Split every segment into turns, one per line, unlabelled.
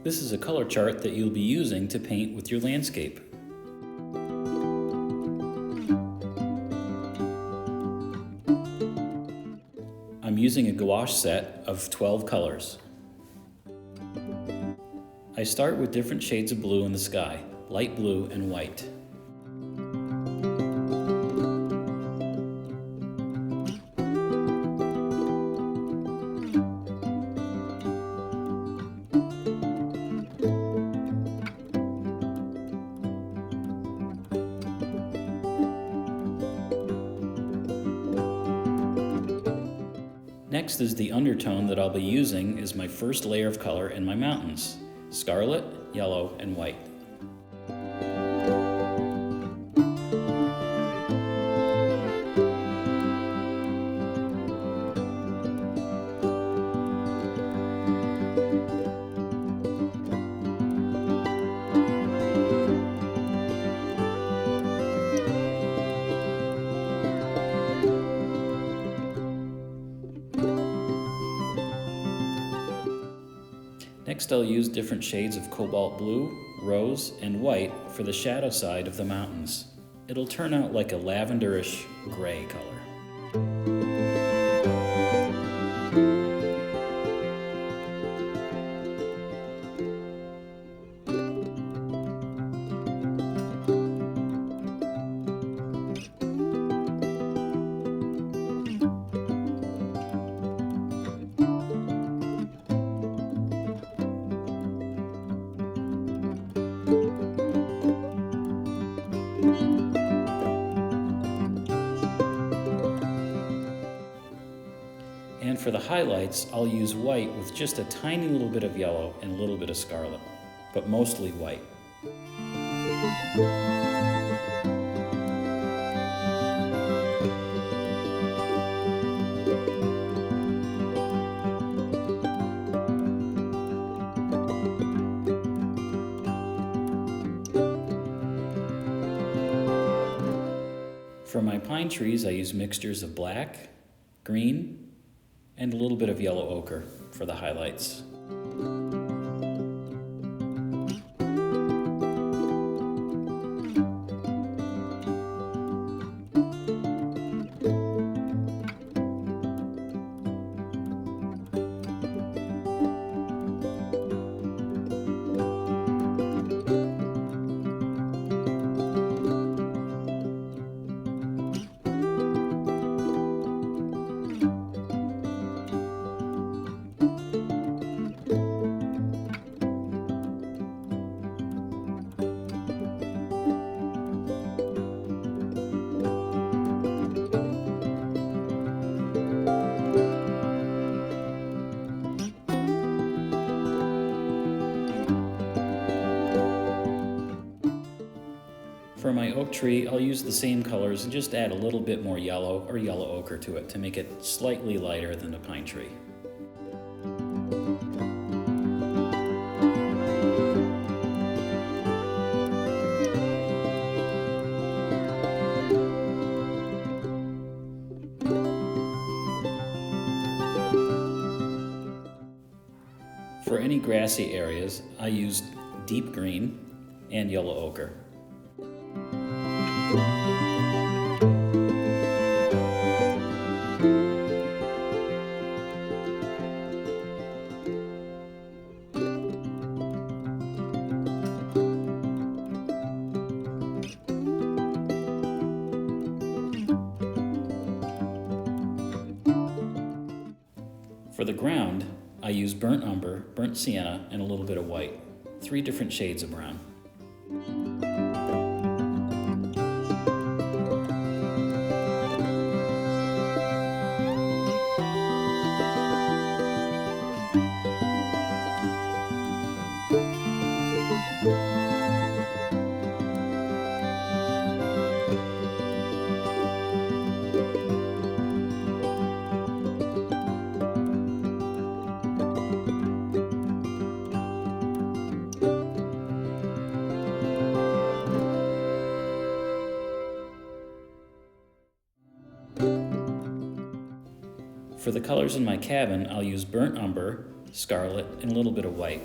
This is a color chart that you'll be using to paint with your landscape. I'm using a gouache set of 12 colors. I start with different shades of blue in the sky, light blue and white. Next is the undertone that I'll be using as my first layer of color in my mountains: scarlet, yellow, and white. Next, I'll use different shades of cobalt blue, rose, and white for the shadow side of the mountains. It'll turn out like a lavenderish gray color. And for the highlights, I'll use white with just a tiny little bit of yellow and a little bit of scarlet, but mostly white. For my pine trees, I use mixtures of black, green, and a little bit of yellow ochre for the highlights. For my oak tree, I'll use the same colors and just add a little bit more yellow or yellow ochre to it to make it slightly lighter than the pine tree. For any grassy areas, I used deep green and yellow ochre. For the ground, I use burnt umber, burnt sienna, and a little bit of white. 3 different shades of brown. For the colors in my cabin, I'll use burnt umber, scarlet, and a little bit of white.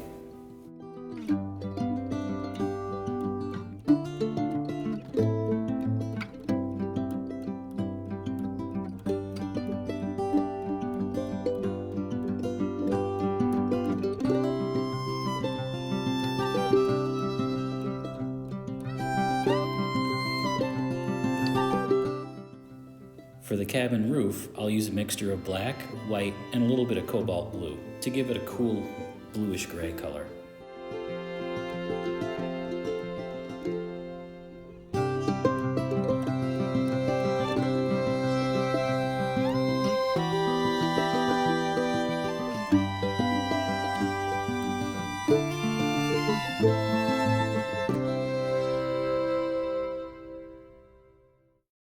For the cabin roof, I'll use a mixture of black, white, and a little bit of cobalt blue to give it a cool bluish gray color.